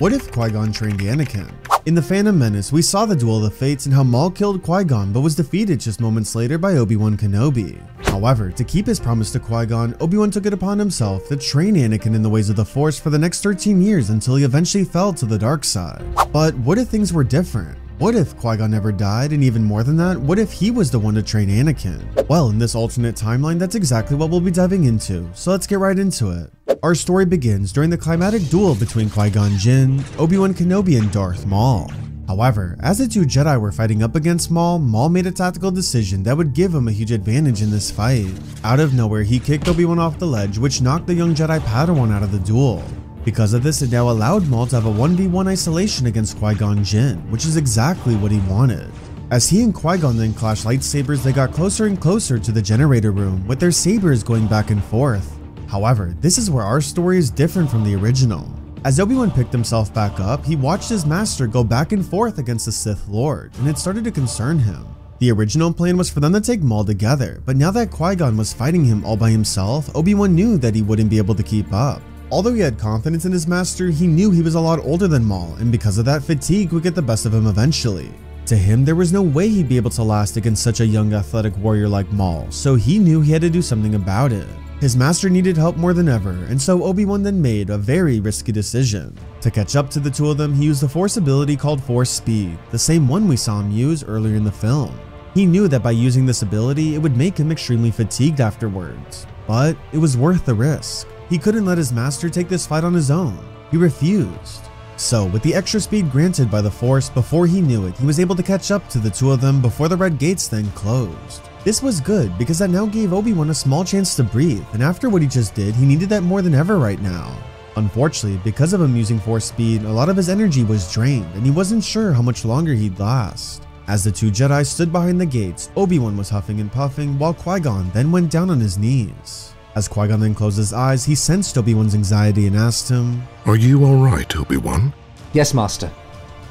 What if Qui-Gon trained Anakin? In the Phantom Menace, we saw the Duel of the Fates and how Maul killed Qui-Gon but was defeated just moments later by Obi-Wan Kenobi. However, to keep his promise to Qui-Gon, Obi-Wan took it upon himself to train Anakin in the ways of the Force for the next 13 years until he eventually fell to the dark side. But what if things were different? What if Qui-Gon never died, and even more than that, what if he was the one to train Anakin? Well, in this alternate timeline, that's exactly what we'll be diving into, so let's get right into it. Our story begins during the climatic duel between Qui-Gon Jinn, Obi-Wan Kenobi, and Darth Maul. However, as the two Jedi were fighting up against Maul, Maul made a tactical decision that would give him a huge advantage in this fight. Out of nowhere, he kicked Obi-Wan off the ledge, which knocked the young Jedi Padawan out of the duel. Because of this, it now allowed Maul to have a 1v1 isolation against Qui-Gon Jinn, which is exactly what he wanted. As he and Qui-Gon then clashed lightsabers, they got closer and closer to the generator room, with their sabers going back and forth. However, this is where our story is different from the original. As Obi-Wan picked himself back up, he watched his master go back and forth against the Sith Lord, and it started to concern him. The original plan was for them to take Maul together, but now that Qui-Gon was fighting him all by himself, Obi-Wan knew that he wouldn't be able to keep up. Although he had confidence in his master, he knew he was a lot older than Maul, and because of that, fatigue would get the best of him eventually. To him, there was no way he'd be able to last against such a young athletic warrior like Maul, so he knew he had to do something about it. His master needed help more than ever, and so Obi-Wan then made a very risky decision. To catch up to the two of them, he used a Force ability called Force Speed, the same one we saw him use earlier in the film. He knew that by using this ability, it would make him extremely fatigued afterwards, but it was worth the risk. He couldn't let his master take this fight on his own. He refused. So, with the extra speed granted by the Force, before he knew it, he was able to catch up to the two of them before the red gates then closed. This was good because that now gave Obi-Wan a small chance to breathe, and after what he just did, he needed that more than ever right now. Unfortunately, because of him using Force Speed, a lot of his energy was drained, and he wasn't sure how much longer he'd last. As the two Jedi stood behind the gates, Obi-Wan was huffing and puffing, while Qui-Gon then went down on his knees. As Qui-Gon then closed his eyes, he sensed Obi-Wan's anxiety and asked him, "Are you alright, Obi-Wan?" "Yes, Master.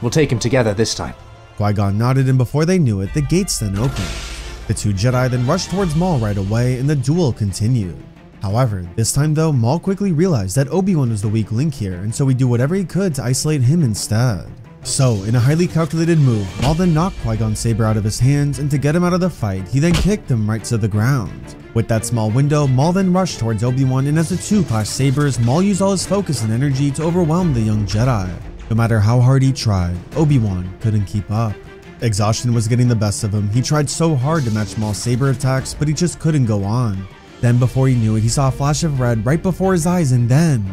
We'll take him together this time." Qui-Gon nodded, and before they knew it, the gates then opened. The two Jedi then rushed towards Maul right away, and the duel continued. However, this time though, Maul quickly realized that Obi-Wan was the weak link here, and so he'd do whatever he could to isolate him instead. So, in a highly calculated move, Maul then knocked Qui-Gon's saber out of his hands, and to get him out of the fight, he then kicked him right to the ground. With that small window, Maul then rushed towards Obi-Wan, and as the two clashed sabers, Maul used all his focus and energy to overwhelm the young Jedi. No matter how hard he tried, Obi-Wan couldn't keep up. Exhaustion was getting the best of him. He tried so hard to match Maul's saber attacks, but he just couldn't go on. Then before he knew it, he saw a flash of red right before his eyes, and then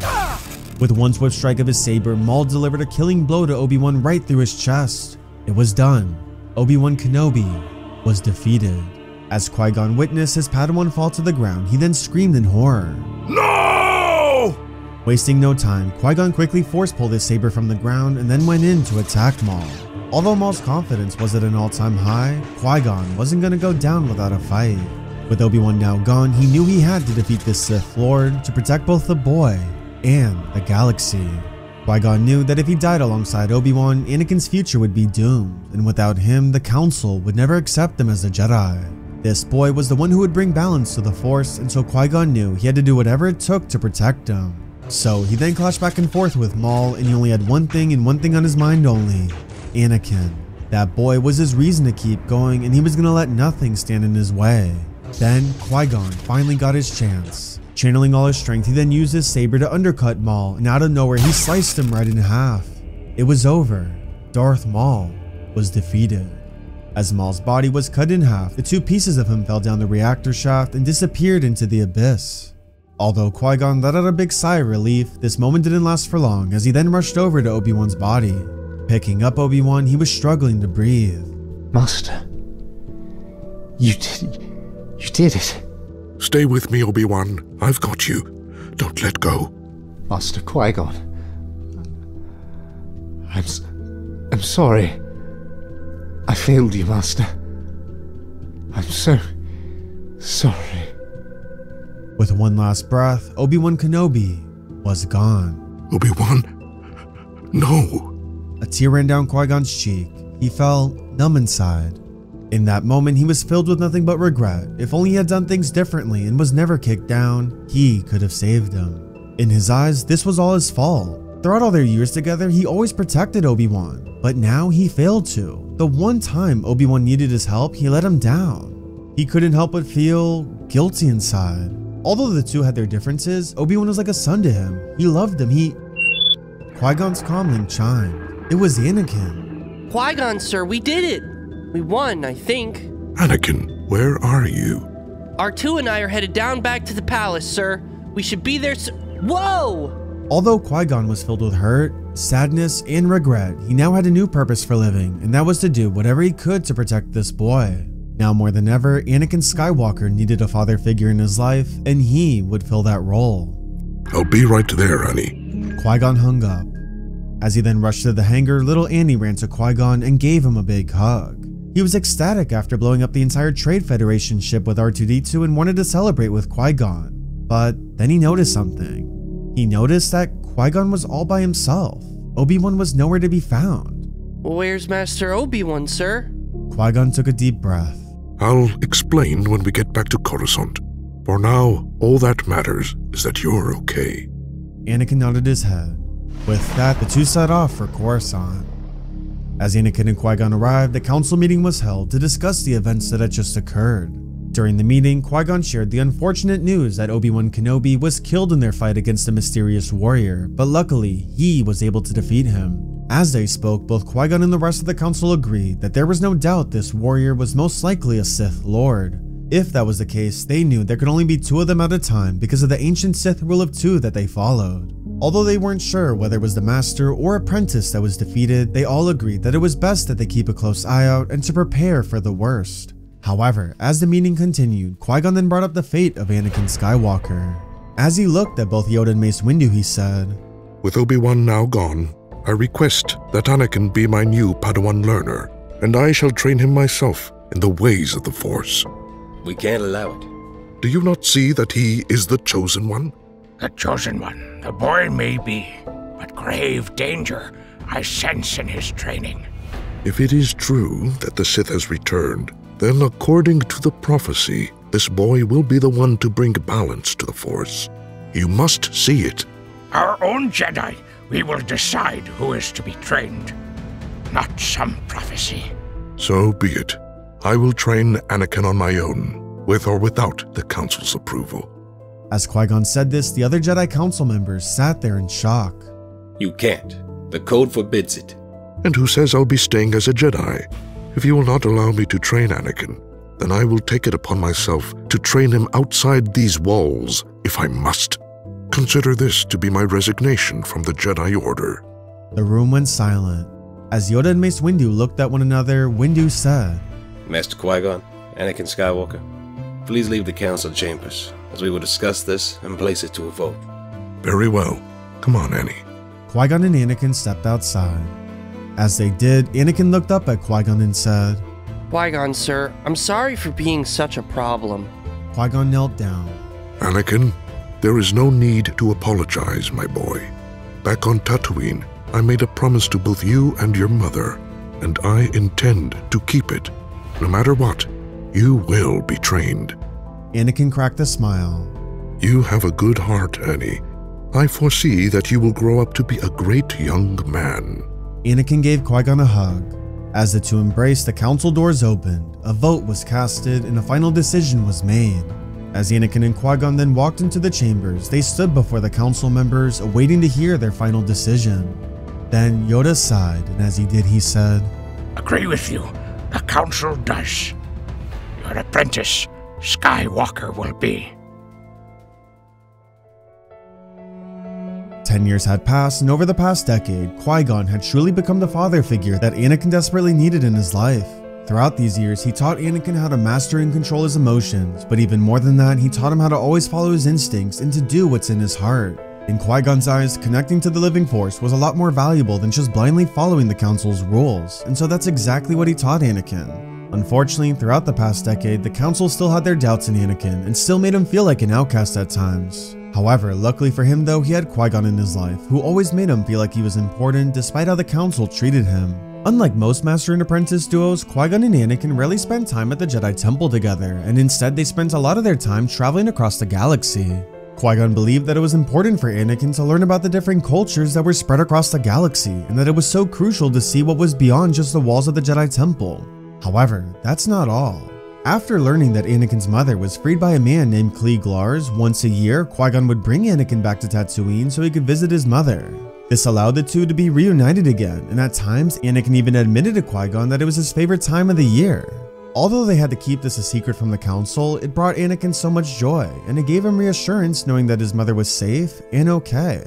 with one swift strike of his saber, Maul delivered a killing blow to Obi-Wan right through his chest. It was done. Obi-Wan Kenobi was defeated. As Qui-Gon witnessed his Padawan fall to the ground, he then screamed in horror. No! Wasting no time, Qui-Gon quickly force-pulled his saber from the ground and then went in to attack Maul. Although Maul's confidence was at an all-time high, Qui-Gon wasn't going to go down without a fight. With Obi-Wan now gone, he knew he had to defeat this Sith Lord to protect both the boy and the galaxy. Qui-Gon knew that if he died alongside Obi-Wan, Anakin's future would be doomed, and without him, the Council would never accept him as a Jedi. This boy was the one who would bring balance to the Force, and so Qui-Gon knew he had to do whatever it took to protect him. So he then clashed back and forth with Maul, and he only had one thing and one thing on his mind only: Anakin. That boy was his reason to keep going, and he was gonna let nothing stand in his way. Then Qui-Gon finally got his chance. Channeling all his strength, he then used his saber to undercut Maul, and out of nowhere he sliced him right in half. It was over. Darth Maul was defeated. As Maul's body was cut in half, the two pieces of him fell down the reactor shaft and disappeared into the abyss. Although Qui-Gon let out a big sigh of relief, this moment didn't last for long, as he then rushed over to Obi-Wan's body. Picking up Obi-Wan, he was struggling to breathe. "Master, you did it." Stay with me, Obi-Wan. I've got you. Don't let go. "Master Qui-Gon, I'm sorry. I failed you, Master. I'm so sorry." With one last breath, Obi-Wan Kenobi was gone. Obi-Wan? No. A tear ran down Qui-Gon's cheek. He felt numb inside. In that moment, he was filled with nothing but regret. If only he had done things differently and was never kicked down, he could have saved him. In his eyes, this was all his fault. Throughout all their years together, he always protected Obi-Wan, but now he failed to. The one time Obi-Wan needed his help, he let him down. He couldn't help but feel guilty inside. Although the two had their differences, Obi-Wan was like a son to him. He loved him. Qui-Gon's comlink chimed. It was Anakin. Qui-Gon, sir, we did it. We won, I think. Anakin, where are you? R2 and I are headed down back to the palace, sir. We should be there Whoa! Although Qui-Gon was filled with hurt, sadness, and regret, he now had a new purpose for living, and that was to do whatever he could to protect this boy. Now more than ever, Anakin Skywalker needed a father figure in his life, and he would fill that role. I'll be right there, honey. Qui-Gon hung up. As he then rushed to the hangar, little Annie ran to Qui-Gon and gave him a big hug. He was ecstatic after blowing up the entire Trade Federation ship with R2-D2 and wanted to celebrate with Qui-Gon. But then he noticed something. He noticed that Qui-Gon was all by himself. Obi-Wan was nowhere to be found. Where's Master Obi-Wan, sir? Qui-Gon took a deep breath. I'll explain when we get back to Coruscant. For now, all that matters is that you're okay. Anakin nodded his head. With that, the two set off for Coruscant. As Anakin and Qui-Gon arrived, the council meeting was held to discuss the events that had just occurred. During the meeting, Qui-Gon shared the unfortunate news that Obi-Wan Kenobi was killed in their fight against a mysterious warrior, but luckily, he was able to defeat him. As they spoke, both Qui-Gon and the rest of the council agreed that there was no doubt this warrior was most likely a Sith Lord. If that was the case, they knew there could only be two of them at a time because of the ancient Sith rule of two that they followed. Although they weren't sure whether it was the master or apprentice that was defeated, they all agreed that it was best that they keep a close eye out and to prepare for the worst. However, as the meeting continued, Qui-Gon then brought up the fate of Anakin Skywalker. As he looked at both Yoda and Mace Windu, he said, With Obi-Wan now gone, I request that Anakin be my new Padawan learner, and I shall train him myself in the ways of the Force. We can't allow it. Do you not see that he is the chosen one? The chosen one, the boy may be, but grave danger I sense in his training. If it is true that the Sith has returned, then according to the prophecy, this boy will be the one to bring balance to the Force. You must see it. Our own Jedi, we will decide who is to be trained, not some prophecy. So be it. I will train Anakin on my own, with or without the Council's approval. As Qui-Gon said this, the other Jedi Council members sat there in shock. You can't. The code forbids it. And who says I'll be staying as a Jedi? If you will not allow me to train Anakin, then I will take it upon myself to train him outside these walls, if I must. Consider this to be my resignation from the Jedi Order. The room went silent. As Yoda and Mace Windu looked at one another, Windu said, Master Qui-Gon, Anakin Skywalker, please leave the council chambers, as we will discuss this and place it to a vote. Very well. Come on, Annie. Qui-Gon and Anakin stepped outside. As they did, Anakin looked up at Qui-Gon and said, Qui-Gon, sir, I'm sorry for being such a problem. Qui-Gon knelt down. Anakin, there is no need to apologize, my boy. Back on Tatooine, I made a promise to both you and your mother, and I intend to keep it. No matter what, you will be trained. Anakin cracked a smile. You have a good heart, Annie. I foresee that you will grow up to be a great young man. Anakin gave Qui-Gon a hug. As the two embraced, the council doors opened, a vote was casted, and a final decision was made. As Anakin and Qui-Gon then walked into the chambers, they stood before the council members, awaiting to hear their final decision. Then Yoda sighed, and as he did, he said, Agree with you. The council does. Your apprentice, Skywalker, will be. 10 years had passed, and over the past decade, Qui-Gon had truly become the father figure that Anakin desperately needed in his life. Throughout these years, he taught Anakin how to master and control his emotions, but even more than that, he taught him how to always follow his instincts and to do what's in his heart. In Qui-Gon's eyes, connecting to the living Force was a lot more valuable than just blindly following the Council's rules, and so that's exactly what he taught Anakin. Unfortunately, throughout the past decade, the Council still had their doubts in Anakin and still made him feel like an outcast at times. However, luckily for him though, he had Qui-Gon in his life, who always made him feel like he was important despite how the Council treated him. Unlike most Master and Apprentice duos, Qui-Gon and Anakin rarely spent time at the Jedi Temple together, and instead they spent a lot of their time traveling across the galaxy. Qui-Gon believed that it was important for Anakin to learn about the different cultures that were spread across the galaxy, and that it was so crucial to see what was beyond just the walls of the Jedi Temple. However, that's not all. After learning that Anakin's mother was freed by a man named Qui-Gon, once a year, Qui-Gon would bring Anakin back to Tatooine so he could visit his mother. This allowed the two to be reunited again, and at times, Anakin even admitted to Qui-Gon that it was his favorite time of the year. Although they had to keep this a secret from the Council, it brought Anakin so much joy, and it gave him reassurance knowing that his mother was safe and okay.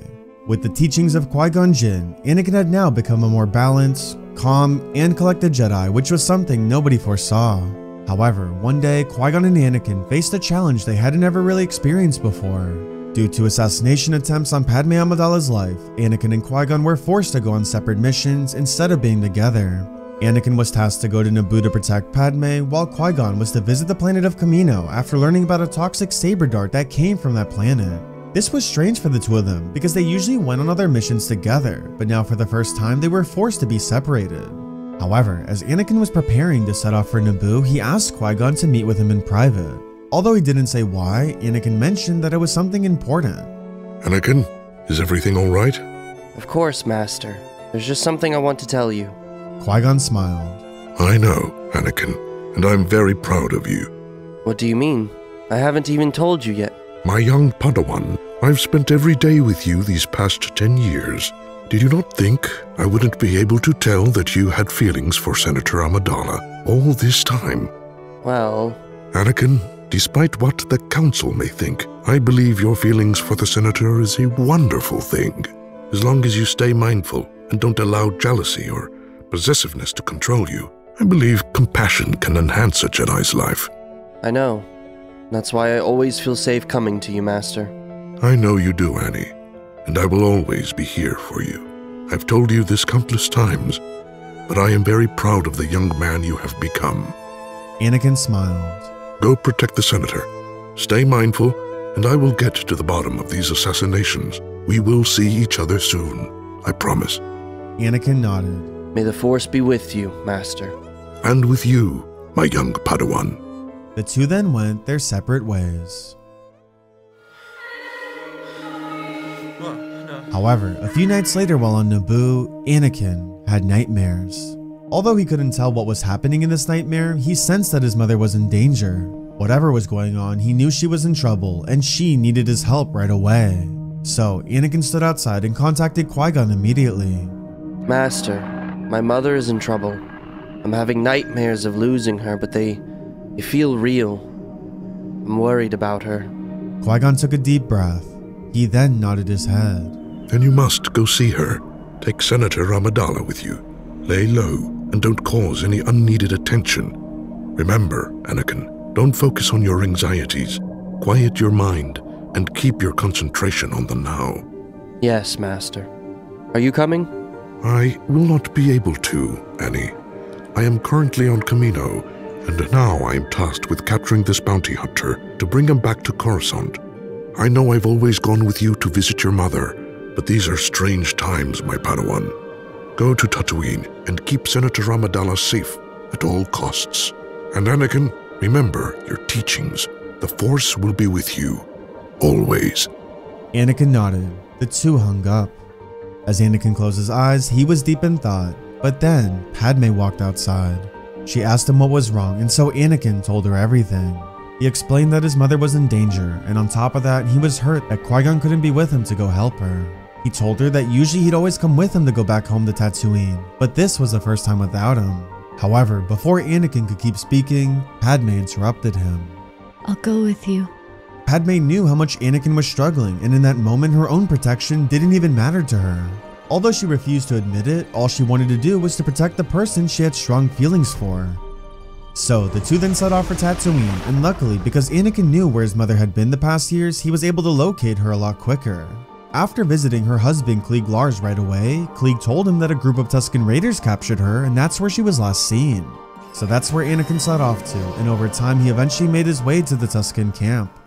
With the teachings of Qui-Gon Jinn, Anakin had now become a more balanced, calm, and collected Jedi, which was something nobody foresaw. However, one day, Qui-Gon and Anakin faced a challenge they hadn't ever really experienced before. Due to assassination attempts on Padme Amidala's life, Anakin and Qui-Gon were forced to go on separate missions instead of being together. Anakin was tasked to go to Naboo to protect Padme, while Qui-Gon was to visit the planet of Kamino after learning about a toxic saber dart that came from that planet. This was strange for the two of them because they usually went on other missions together, but now for the first time they were forced to be separated. However, as Anakin was preparing to set off for Naboo, he asked Qui-Gon to meet with him in private. Although he didn't say why, Anakin mentioned that it was something important. Anakin, is everything all right? Of course, Master. There's just something I want to tell you. Qui-Gon smiled. I know, Anakin, and I'm very proud of you. What do you mean? I haven't even told you yet. My young Padawan, I've spent every day with you these past 10 years. Did you not think I wouldn't be able to tell that you had feelings for Senator Amidala all this time? Well... Anakin, despite what the Council may think, I believe your feelings for the Senator is a wonderful thing. As long as you stay mindful and don't allow jealousy or possessiveness to control you, I believe compassion can enhance a Jedi's life. I know. That's why I always feel safe coming to you, Master. I know you do, Annie, and I will always be here for you. I've told you this countless times, but I am very proud of the young man you have become. Anakin smiled. Go protect the Senator. Stay mindful, and I will get to the bottom of these assassinations. We will see each other soon, I promise. Anakin nodded. May the Force be with you, Master. And with you, my young Padawan. The two then went their separate ways. However, a few nights later while on Naboo, Anakin had nightmares. Although he couldn't tell what was happening in this nightmare, he sensed that his mother was in danger. Whatever was going on, he knew she was in trouble and she needed his help right away. So Anakin stood outside and contacted Qui-Gon immediately. Master, my mother is in trouble. I'm having nightmares of losing her, but they feel real. I'm worried about her. Qui-Gon took a deep breath. He then nodded his head. Then you must go see her. Take Senator Amidala with you. Lay low and don't cause any unneeded attention. Remember, Anakin, don't focus on your anxieties. Quiet your mind and keep your concentration on the now. Yes, Master. Are you coming? I will not be able to, Annie. I am currently on Kamino, and now I am tasked with capturing this bounty hunter to bring him back to Coruscant. I know I've always gone with you to visit your mother, but these are strange times, my Padawan. Go to Tatooine and keep Senator Amidala safe at all costs. And Anakin, remember your teachings. The Force will be with you, always. Anakin nodded. The two hung up. As Anakin closed his eyes, he was deep in thought, but then Padme walked outside. She asked him what was wrong, and so Anakin told her everything. He explained that his mother was in danger, and on top of that, he was hurt that Qui-Gon couldn't be with him to go help her. He told her that usually he'd always come with him to go back home to Tatooine, but this was the first time without him. However, before Anakin could keep speaking, Padme interrupted him. I'll go with you. Padme knew how much Anakin was struggling, and in that moment her own protection didn't even matter to her. Although she refused to admit it, all she wanted to do was to protect the person she had strong feelings for. So the two then set off for Tatooine, and luckily, because Anakin knew where his mother had been the past years, he was able to locate her a lot quicker. After visiting her husband Qui-Gon right away, Qui told him that a group of Tusken Raiders captured her, and that's where she was last seen. So that's where Anakin set off to, and over time he eventually made his way to the Tusken camp.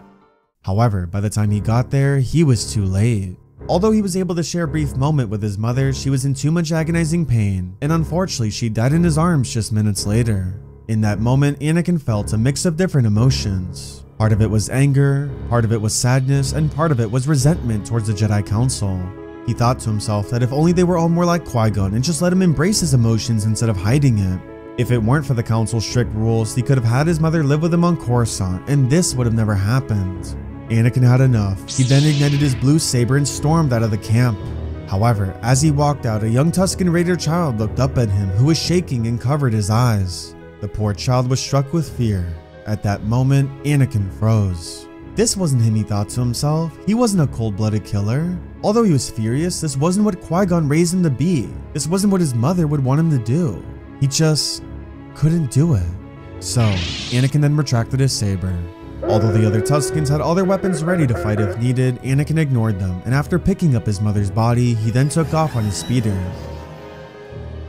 However, by the time he got there, he was too late. Although he was able to share a brief moment with his mother, she was in too much agonizing pain, and unfortunately she died in his arms just minutes later. In that moment, Anakin felt a mix of different emotions. Part of it was anger, part of it was sadness, and part of it was resentment towards the Jedi Council. He thought to himself that if only they were all more like Qui-Gon and just let him embrace his emotions instead of hiding it. If it weren't for the Council's strict rules, he could have had his mother live with him on Coruscant, and this would have never happened. Anakin had enough. He then ignited his blue saber and stormed out of the camp. However, as he walked out, a young Tusken Raider child looked up at him who was shaking and covered his eyes. The poor child was struck with fear. At that moment, Anakin froze. This wasn't him, he thought to himself. He wasn't a cold-blooded killer. Although he was furious, this wasn't what Qui-Gon raised him to be. This wasn't what his mother would want him to do. He just couldn't do it. So, Anakin then retracted his saber. Although the other Tuskens had all their weapons ready to fight if needed, Anakin ignored them, and after picking up his mother's body, he then took off on his speeder.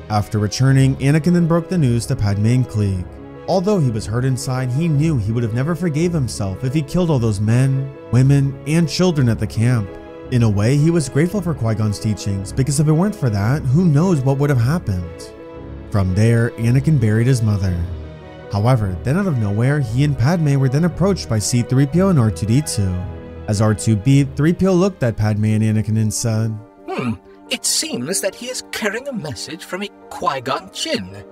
After returning, Anakin then broke the news to Padme and Klieg. Although he was hurt inside, he knew he would have never forgave himself if he killed all those men, women, and children at the camp. In a way, he was grateful for Qui-Gon's teachings, because if it weren't for that, who knows what would have happened. From there, Anakin buried his mother. However, then out of nowhere, he and Padme were then approached by C-3PO and R2-D2. As R2 beat, 3PO looked at Padme and Anakin and said, It seems that he is carrying a message from a Qui-Gon Jinn.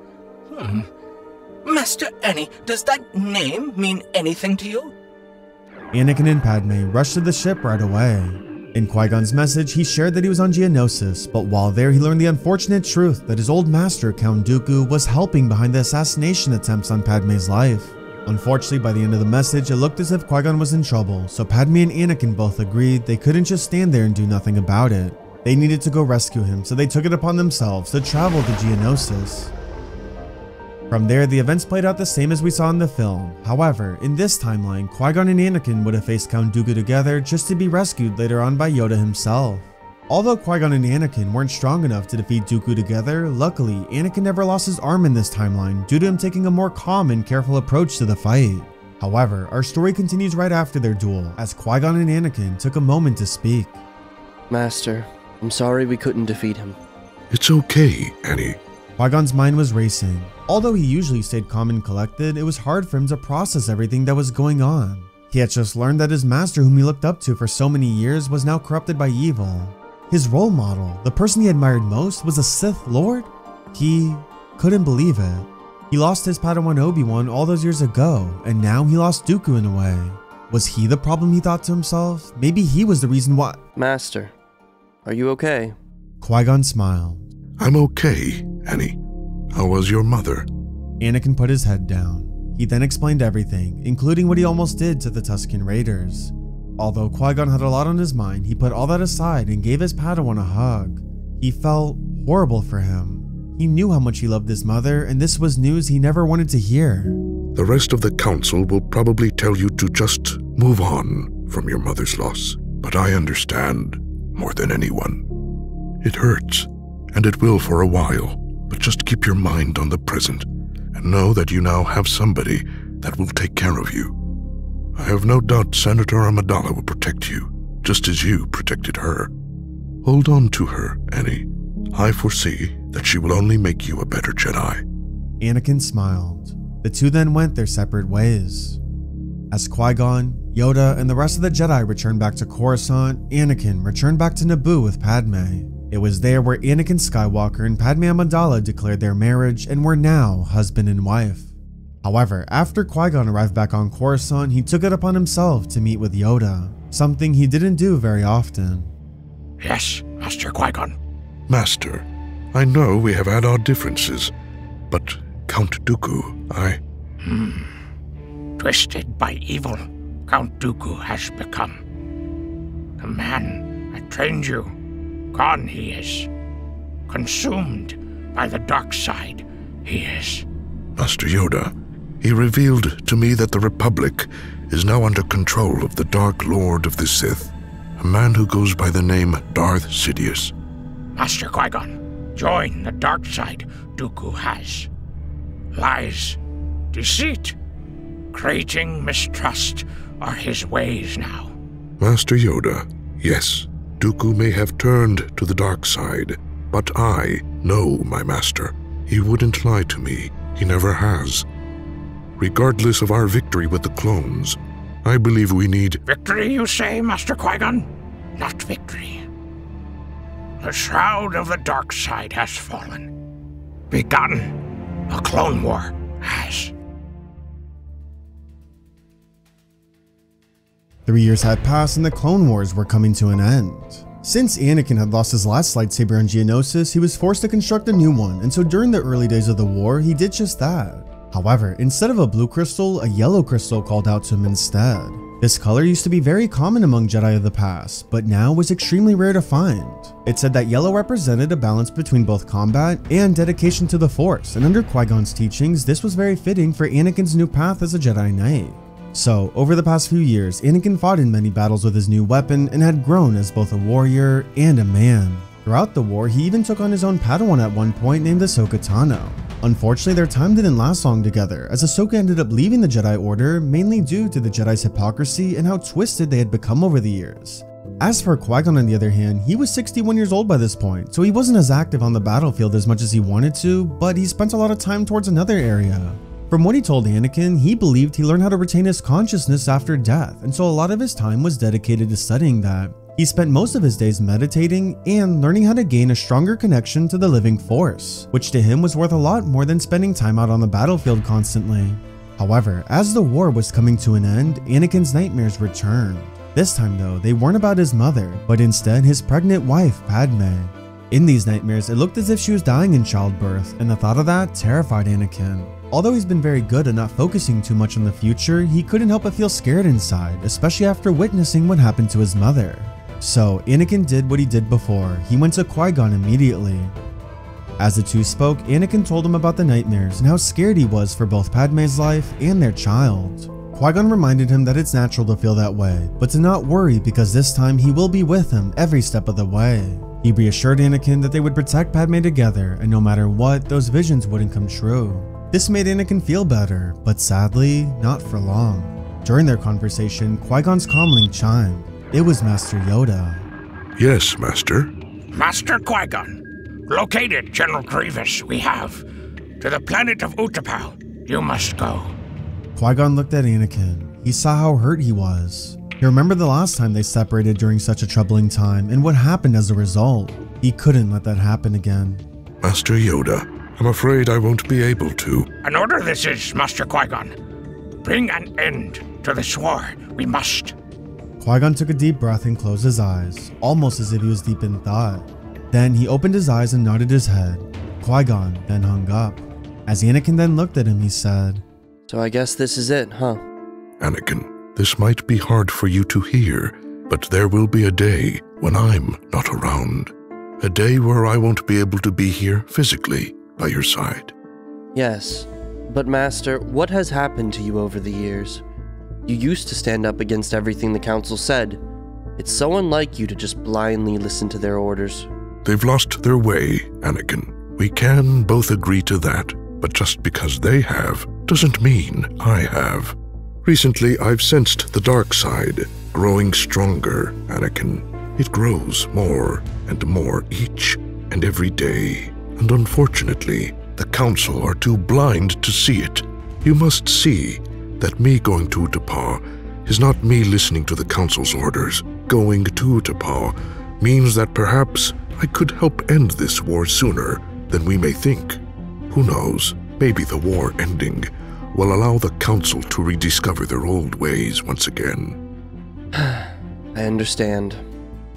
Master Annie, does that name mean anything to you? Anakin and Padme rushed to the ship right away. In Qui-Gon's message, he shared that he was on Geonosis, but while there he learned the unfortunate truth that his old master, Count Dooku, was helping behind the assassination attempts on Padme's life. Unfortunately, by the end of the message, it looked as if Qui-Gon was in trouble, so Padme and Anakin both agreed they couldn't just stand there and do nothing about it. They needed to go rescue him, so they took it upon themselves to travel to Geonosis. From there, the events played out the same as we saw in the film. However, in this timeline, Qui-Gon and Anakin would have faced Count Dooku together just to be rescued later on by Yoda himself. Although Qui-Gon and Anakin weren't strong enough to defeat Dooku together, luckily, Anakin never lost his arm in this timeline due to him taking a more calm and careful approach to the fight. However, our story continues right after their duel, as Qui-Gon and Anakin took a moment to speak. Master, I'm sorry we couldn't defeat him. It's okay, Annie. Qui-Gon's mind was racing. Although he usually stayed calm and collected, it was hard for him to process everything that was going on. He had just learned that his master, whom he looked up to for so many years, was now corrupted by evil. His role model, the person he admired most, was a Sith Lord? He couldn't believe it. He lost his Padawan Obi-Wan all those years ago, and now he lost Dooku in a way. Was he the problem, he thought to himself? Maybe he was the reason why— Master, are you okay? Qui-Gon smiled. I'm okay, Annie. How was your mother? Anakin put his head down. He then explained everything, including what he almost did to the Tusken Raiders. Although Qui-Gon had a lot on his mind, he put all that aside and gave his Padawan a hug. He felt horrible for him. He knew how much he loved his mother, and this was news he never wanted to hear. The rest of the council will probably tell you to just move on from your mother's loss, but I understand more than anyone. It hurts, and it will for a while. But just keep your mind on the present, and know that you now have somebody that will take care of you. I have no doubt Senator Amidala will protect you, just as you protected her. Hold on to her, Annie. I foresee that she will only make you a better Jedi. Anakin smiled. The two then went their separate ways. As Qui-Gon, Yoda, and the rest of the Jedi returned back to Coruscant, Anakin returned back to Naboo with Padme. It was there where Anakin Skywalker and Padme Amidala declared their marriage and were now husband and wife. However, after Qui-Gon arrived back on Coruscant, he took it upon himself to meet with Yoda, something he didn't do very often. Yes, Master Qui-Gon. Master, I know we have had our differences, but Count Dooku, Twisted by evil, Count Dooku has become. The man that trained you, gone he is. Consumed by the dark side, he is. Master Yoda, he revealed to me that the Republic is now under control of the Dark Lord of the Sith, a man who goes by the name Darth Sidious. Master Qui-Gon, join the dark side Dooku has. Lies, deceit, creating mistrust are his ways now. Master Yoda, yes, Dooku may have turned to the dark side, but I know my master. He wouldn't lie to me. He never has. Regardless of our victory with the clones, I believe we need... Victory, you say, Master Qui-Gon? Not victory. The shroud of the dark side has fallen. Begun. A clone war has. 3 years had passed and the Clone Wars were coming to an end. Since Anakin had lost his last lightsaber on Geonosis, he was forced to construct a new one, and so during the early days of the war, he did just that. However, instead of a blue crystal, a yellow crystal called out to him instead. This color used to be very common among Jedi of the past, but now was extremely rare to find. It said that yellow represented a balance between both combat and dedication to the Force, and under Qui-Gon's teachings, this was very fitting for Anakin's new path as a Jedi Knight. So, over the past few years, Anakin fought in many battles with his new weapon and had grown as both a warrior and a man. Throughout the war, he even took on his own Padawan at one point named Ahsoka Tano. Unfortunately, their time didn't last long together, as Ahsoka ended up leaving the Jedi Order mainly due to the Jedi's hypocrisy and how twisted they had become over the years. As for Qui-Gon on the other hand, he was 61 years old by this point, so he wasn't as active on the battlefield as much as he wanted to, but he spent a lot of time towards another area. From what he told Anakin, he believed he learned how to retain his consciousness after death, and so a lot of his time was dedicated to studying that. He spent most of his days meditating and learning how to gain a stronger connection to the living Force, which to him was worth a lot more than spending time out on the battlefield constantly. However, as the war was coming to an end, Anakin's nightmares returned. This time though, they weren't about his mother, but instead his pregnant wife, Padme. In these nightmares, it looked as if she was dying in childbirth, and the thought of that terrified Anakin. Although he's been very good at not focusing too much on the future, he couldn't help but feel scared inside, especially after witnessing what happened to his mother. So Anakin did what he did before, he went to Qui-Gon immediately. As the two spoke, Anakin told him about the nightmares and how scared he was for both Padme's life and their child. Qui-Gon reminded him that it's natural to feel that way, but to not worry because this time he will be with him every step of the way. He reassured Anakin that they would protect Padme together, and no matter what, those visions wouldn't come true. This made Anakin feel better, but sadly, not for long. During their conversation, Qui-Gon's comlink chimed. It was Master Yoda. Yes, Master. Master Qui-Gon, located General Grievous we have. To the planet of Utapau, you must go. Qui-Gon looked at Anakin. He saw how hurt he was. He remembered the last time they separated during such a troubling time and what happened as a result. He couldn't let that happen again. Master Yoda, I'm afraid I won't be able to. An order this is, Master Qui-Gon. Bring an end to this war. We must. Qui-Gon took a deep breath and closed his eyes, almost as if he was deep in thought. Then he opened his eyes and nodded his head. Qui-Gon then hung up. As Anakin then looked at him, he said, So I guess this is it, huh? Anakin, this might be hard for you to hear, but there will be a day when I'm not around. A day where I won't be able to be here physically by your side. Yes, but Master, what has happened to you over the years? You used to stand up against everything the Council said. It's so unlike you to just blindly listen to their orders. They've lost their way, Anakin. We can both agree to that, but just because they have doesn't mean I have. Recently, I've sensed the dark side growing stronger, Anakin. It grows more and more each and every day, and unfortunately, the Council are too blind to see it. You must see that me going to Utapau is not me listening to the Council's orders. Going to Utapau means that perhaps I could help end this war sooner than we may think. Who knows, maybe the war ending will allow the Council to rediscover their old ways once again. I understand.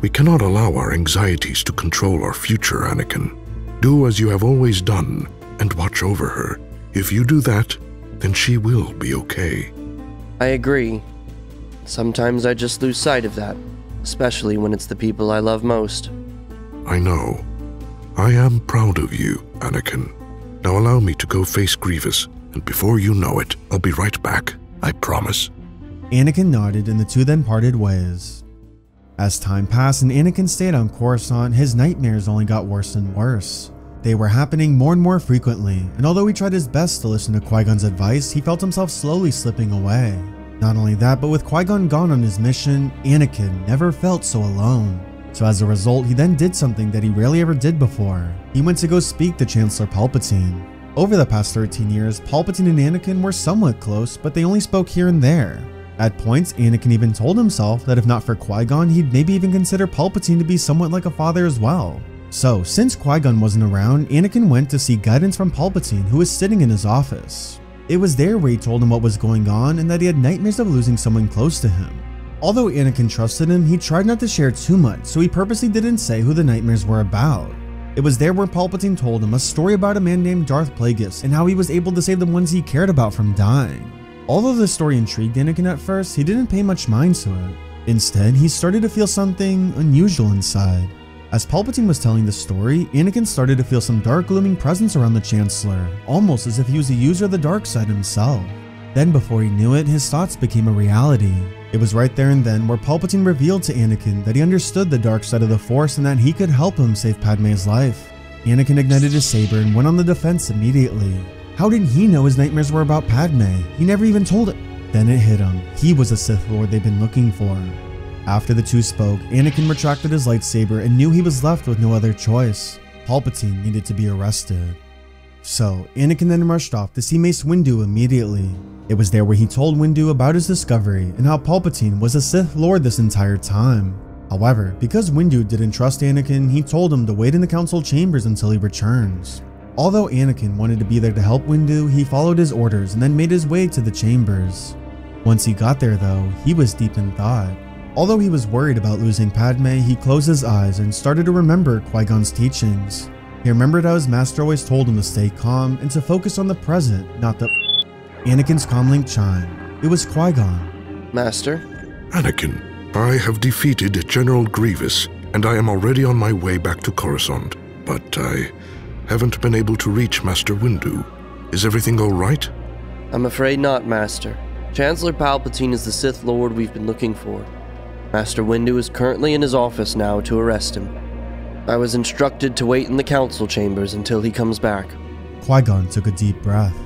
We cannot allow our anxieties to control our future, Anakin. Do as you have always done and watch over her. If you do that, then she will be okay. I agree. Sometimes I just lose sight of that, especially when it's the people I love most. I know. I am proud of you, Anakin. Now allow me to go face Grievous, and before you know it, I'll be right back. I promise. Anakin nodded and the two then parted ways. As time passed and Anakin stayed on Coruscant, his nightmares only got worse and worse. They were happening more and more frequently, and although he tried his best to listen to Qui-Gon's advice, he felt himself slowly slipping away. Not only that, but with Qui-Gon gone on his mission, Anakin never felt so alone. So as a result, he then did something that he rarely ever did before. He went to go speak to Chancellor Palpatine. Over the past 13 years, Palpatine and Anakin were somewhat close, but they only spoke here and there. At points, Anakin even told himself that if not for Qui-Gon, he'd maybe even consider Palpatine to be somewhat like a father as well. So, since Qui-Gon wasn't around, Anakin went to seek guidance from Palpatine, who was sitting in his office. It was there where he told him what was going on and that he had nightmares of losing someone close to him. Although Anakin trusted him, he tried not to share too much, so he purposely didn't say who the nightmares were about. It was there where Palpatine told him a story about a man named Darth Plagueis and how he was able to save the ones he cared about from dying. Although the story intrigued Anakin at first, he didn't pay much mind to it. Instead, he started to feel something unusual inside. As Palpatine was telling the story, Anakin started to feel some dark glooming presence around the Chancellor, almost as if he was a user of the dark side himself. Then before he knew it, his thoughts became a reality. It was right there and then where Palpatine revealed to Anakin that he understood the dark side of the Force and that he could help him save Padme's life. Anakin ignited his saber and went on the defense immediately. How did he know his nightmares were about Padme? He never even told it. Then it hit him. He was the Sith Lord they'd been looking for. After the two spoke, Anakin retracted his lightsaber and knew he was left with no other choice. Palpatine needed to be arrested. So, Anakin then rushed off to see Mace Windu immediately. It was there where he told Windu about his discovery and how Palpatine was a Sith Lord this entire time. However, because Windu didn't trust Anakin, he told him to wait in the council chambers until he returns. Although Anakin wanted to be there to help Windu, he followed his orders and then made his way to the chambers. Once he got there though, he was deep in thought. Although he was worried about losing Padme, he closed his eyes and started to remember Qui-Gon's teachings. He remembered how his master always told him to stay calm and to focus on the present, not the... Anakin's comlink chime. It was Qui-Gon. Master? Anakin, I have defeated General Grievous, and I am already on my way back to Coruscant, but I haven't been able to reach Master Windu. Is everything all right? I'm afraid not, Master. Chancellor Palpatine is the Sith Lord we've been looking for. Master Windu is currently in his office now to arrest him. I was instructed to wait in the council chambers until he comes back. Qui-Gon took a deep breath.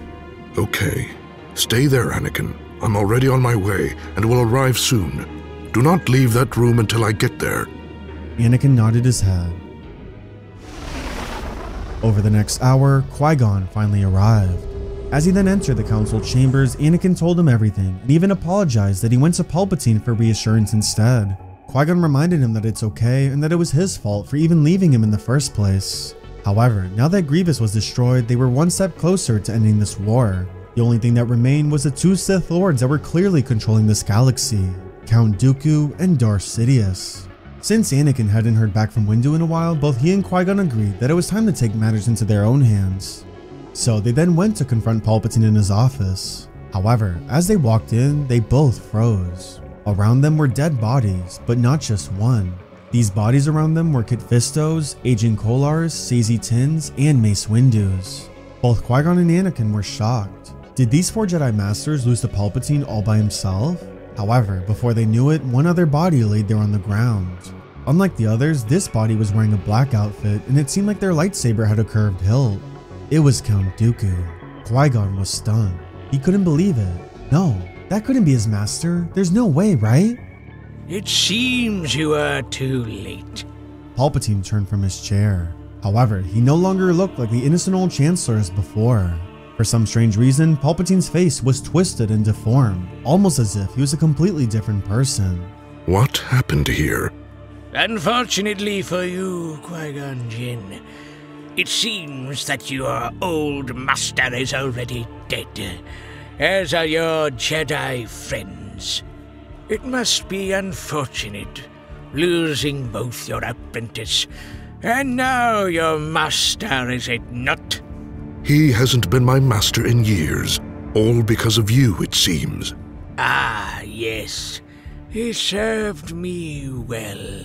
Okay. Stay there, Anakin. I'm already on my way and will arrive soon. Do not leave that room until I get there. Anakin nodded his head. Over the next hour, Qui-Gon finally arrived. As he then entered the council chambers, Anakin told him everything and even apologized that he went to Palpatine for reassurance instead. Qui-Gon reminded him that it's okay and that it was his fault for even leaving him in the first place. However, now that Grievous was destroyed, they were one step closer to ending this war. The only thing that remained was the two Sith Lords that were clearly controlling this galaxy, Count Dooku and Darth Sidious. Since Anakin hadn't heard back from Windu in a while, both he and Qui-Gon agreed that it was time to take matters into their own hands. So they then went to confront Palpatine in his office. However, as they walked in, they both froze. Around them were dead bodies, but not just one. These bodies around them were Kit Fisto's, Agent Kolar's, Saesee Tin's, and Mace Windu's. Both Qui-Gon and Anakin were shocked. Did these four Jedi Masters lose to Palpatine all by himself? However, before they knew it, one other body laid there on the ground. Unlike the others, this body was wearing a black outfit, and it seemed like their lightsaber had a curved hilt. It was Count Dooku. Qui-Gon was stunned. He couldn't believe it. No, that couldn't be his master. There's no way, right? It seems you are too late. Palpatine turned from his chair. However, he no longer looked like the innocent old Chancellor as before. For some strange reason, Palpatine's face was twisted and deformed, almost as if he was a completely different person. What happened here? Unfortunately for you, Qui-Gon Jinn, it seems that your old master is already dead, as are your Jedi friends. It must be unfortunate, losing both your apprentice and now your master, is it not? He hasn't been my master in years, all because of you, it seems. Ah, yes. He served me well,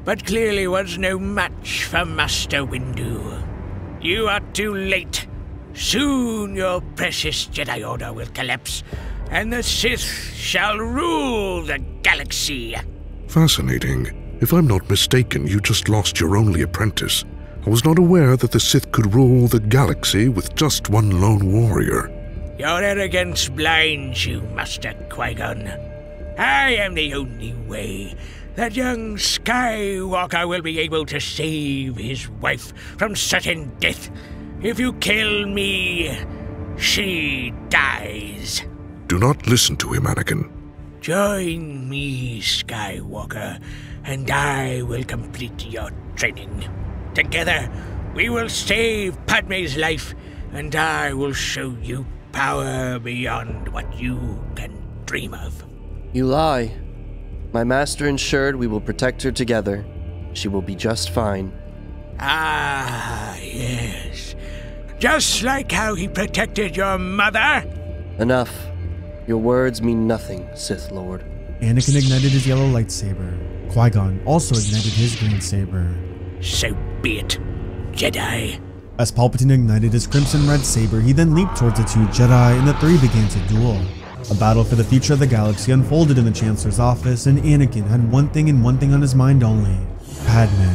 but clearly was no match for Master Windu. You are too late. Soon your precious Jedi Order will collapse, and the Sith shall rule the galaxy. Fascinating. If I'm not mistaken, you just lost your only apprentice. I was not aware that the Sith could rule the galaxy with just one lone warrior. Your arrogance blinds you, Master Qui-Gon. I am the only way that young Skywalker will be able to save his wife from certain death. If you kill me, she dies. Do not listen to him, Anakin. Join me, Skywalker, and I will complete your training. Together, we will save Padme's life, and I will show you power beyond what you can dream of. You lie. My master ensured we will protect her together. She will be just fine. Ah, yes. Just like how he protected your mother? Enough. Your words mean nothing, Sith Lord. Anakin ignited his yellow lightsaber. Qui-Gon also ignited his green saber. So be it, Jedi. As Palpatine ignited his crimson red saber, he then leaped towards the two Jedi and the three began to duel. A battle for the future of the galaxy unfolded in the Chancellor's office, and Anakin had one thing and one thing on his mind only: Padme.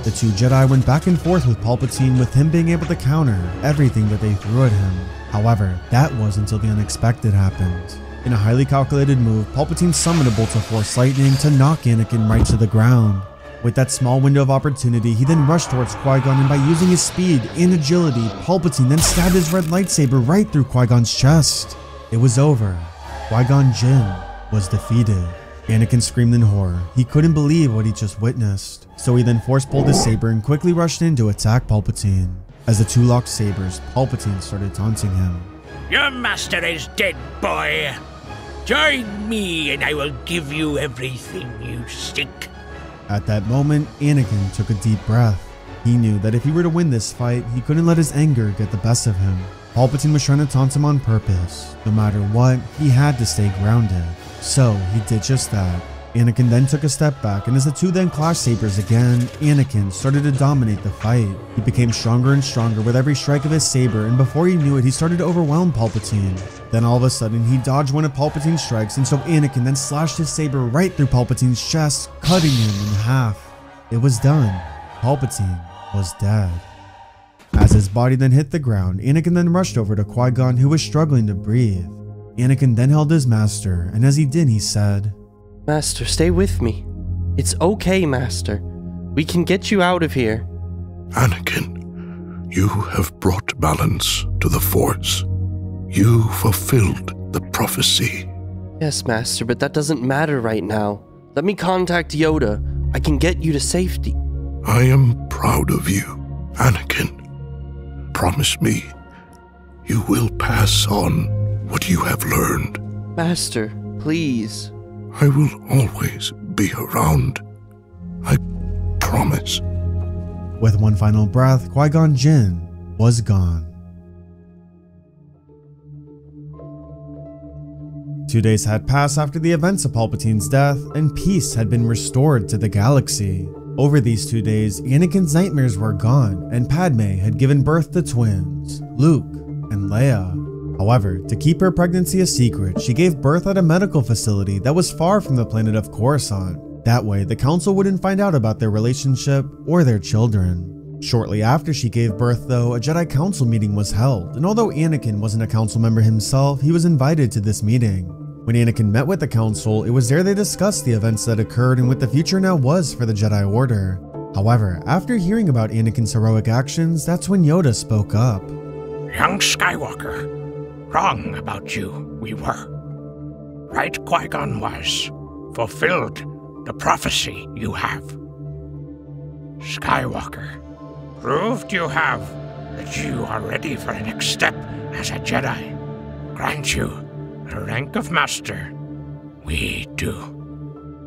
The two Jedi went back and forth with Palpatine, with him being able to counter everything that they threw at him. However, that was until the unexpected happened. In a highly calculated move, Palpatine summoned a bolt of Force lightning to knock Anakin right to the ground. With that small window of opportunity, he then rushed towards Qui-Gon, and by using his speed and agility, Palpatine then stabbed his red lightsaber right through Qui-Gon's chest. It was over. Qui-Gon Jinn was defeated. Anakin screamed in horror. He couldn't believe what he just witnessed. So he then force-pulled his saber and quickly rushed in to attack Palpatine. As the two locked sabers, Palpatine started taunting him. Your master is dead, boy. Join me and I will give you everything you seek. At that moment, Anakin took a deep breath. He knew that if he were to win this fight, he couldn't let his anger get the best of him. Palpatine was trying to taunt him on purpose. No matter what, he had to stay grounded. So he did just that. Anakin then took a step back, and as the two then clashed sabers again, Anakin started to dominate the fight. He became stronger and stronger with every strike of his saber, and before he knew it, he started to overwhelm Palpatine. Then all of a sudden, he dodged one of Palpatine's strikes, and so Anakin then slashed his saber right through Palpatine's chest, cutting him in half. It was done. Palpatine was dead. As his body then hit the ground, Anakin then rushed over to Qui-Gon, who was struggling to breathe. Anakin then held his master, and as he did, he said, Master, stay with me. It's okay, Master. We can get you out of here. Anakin, you have brought balance to the Force. You fulfilled the prophecy. Yes, Master, but that doesn't matter right now. Let me contact Yoda. I can get you to safety. I am proud of you, Anakin. Promise me you will pass on what you have learned. Master, please. I will always be around. I promise. With one final breath, Qui-Gon Jinn was gone. 2 days had passed after the events of Palpatine's death, and peace had been restored to the galaxy. Over these 2 days, Anakin's nightmares were gone, and Padme had given birth to twins, Luke and Leia. However, to keep her pregnancy a secret, she gave birth at a medical facility that was far from the planet of Coruscant. That way, the council wouldn't find out about their relationship or their children. Shortly after she gave birth, though, a Jedi Council meeting was held, and although Anakin wasn't a council member himself, he was invited to this meeting. When Anakin met with the council, it was there they discussed the events that occurred and what the future now was for the Jedi Order. However, after hearing about Anakin's heroic actions, that's when Yoda spoke up. Young Skywalker, wrong about you we were. Right Qui-Gon was, fulfilled the prophecy you have. Skywalker, proved you have that you are ready for the next step as a Jedi. Grant you the rank of Master. We do.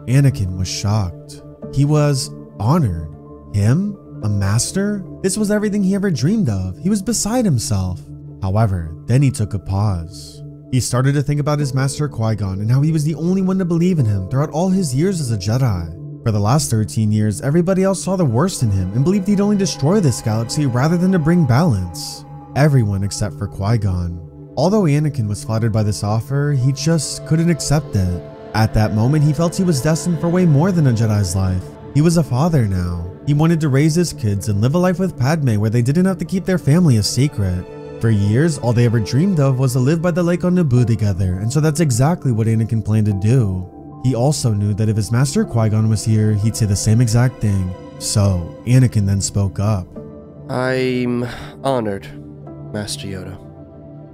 Anakin was shocked. He was honored. Him? A master? This was everything he ever dreamed of. He was beside himself. However, then he took a pause. He started to think about his master Qui-Gon and how he was the only one to believe in him throughout all his years as a Jedi. For the last 13 years, everybody else saw the worst in him and believed he'd only destroy this galaxy rather than to bring balance. Everyone except for Qui-Gon. Although Anakin was flattered by this offer, he just couldn't accept it. At that moment, he felt he was destined for way more than a Jedi's life. He was a father now. He wanted to raise his kids and live a life with Padme where they didn't have to keep their family a secret. For years, all they ever dreamed of was to live by the lake on Naboo together, and so that's exactly what Anakin planned to do. He also knew that if his master Qui-Gon was here, he'd say the same exact thing. So, Anakin then spoke up. I'm honored, Master Yoda.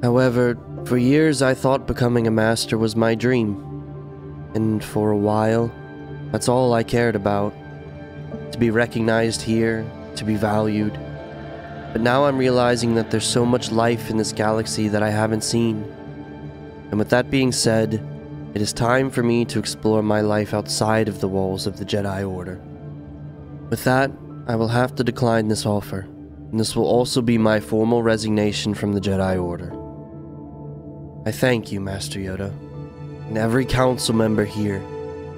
However, for years I thought becoming a master was my dream. And for a while, that's all I cared about. To be recognized here, to be valued. But now I'm realizing that there's so much life in this galaxy that I haven't seen. And with that being said, it is time for me to explore my life outside of the walls of the Jedi Order. With that, I will have to decline this offer, and this will also be my formal resignation from the Jedi Order. I thank you, Master Yoda, and every council member here,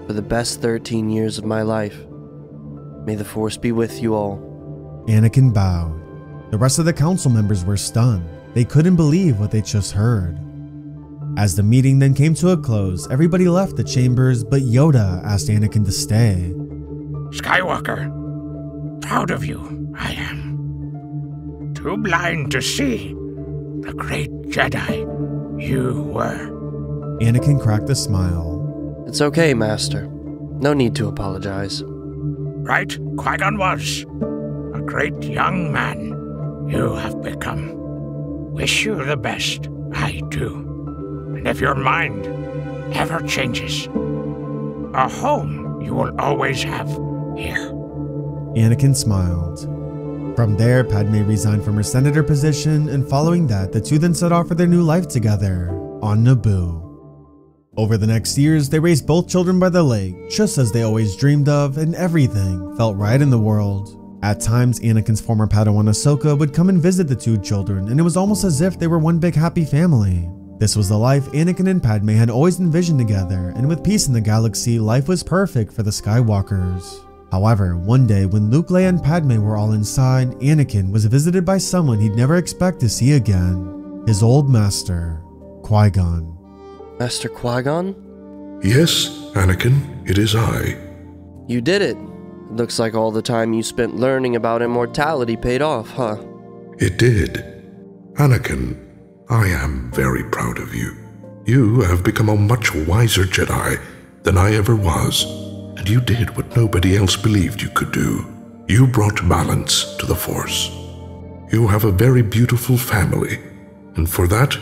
for the best 13 years of my life. May the Force be with you all. Anakin bowed. The rest of the council members were stunned. They couldn't believe what they just heard. As the meeting then came to a close, everybody left the chambers, but Yoda asked Anakin to stay. Skywalker, proud of you, I am. Too blind to see the great Jedi you were. Anakin cracked a smile. It's okay, Master. No need to apologize. Right, Qui-Gon was. A great young man you have become. Wish you the best, I do. And if your mind ever changes, a home you will always have here. Anakin smiled. From there, Padme resigned from her senator position, and following that, the two then set off for their new life together on Naboo. Over the next years, they raised both children by the lake, just as they always dreamed of, and everything felt right in the world. At times, Anakin's former Padawan Ahsoka would come and visit the two children, and it was almost as if they were one big happy family. This was the life Anakin and Padme had always envisioned together, and with peace in the galaxy, life was perfect for the Skywalkers. However, one day when Luke, Leia, and Padme were all inside, Anakin was visited by someone he'd never expect to see again. His old master, Qui-Gon. Master Qui-Gon? Yes, Anakin, it is I. You did it. Looks like all the time you spent learning about immortality paid off, huh? It did. Anakin, I am very proud of you. You have become a much wiser Jedi than I ever was, and you did what nobody else believed you could do. You brought balance to the Force. You have a very beautiful family, and for that,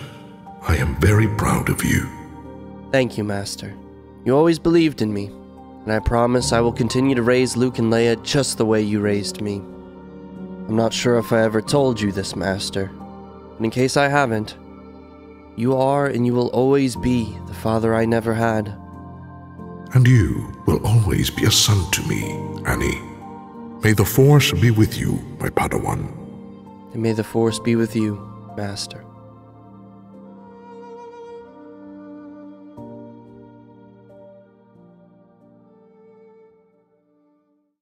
I am very proud of you. Thank you, Master. You always believed in me, and I promise I will continue to raise Luke and Leia just the way you raised me. I'm not sure if I ever told you this, Master, but in case I haven't, you are and you will always be the father I never had. And you will always be a son to me, Annie. May the Force be with you, my Padawan. And may the Force be with you, Master.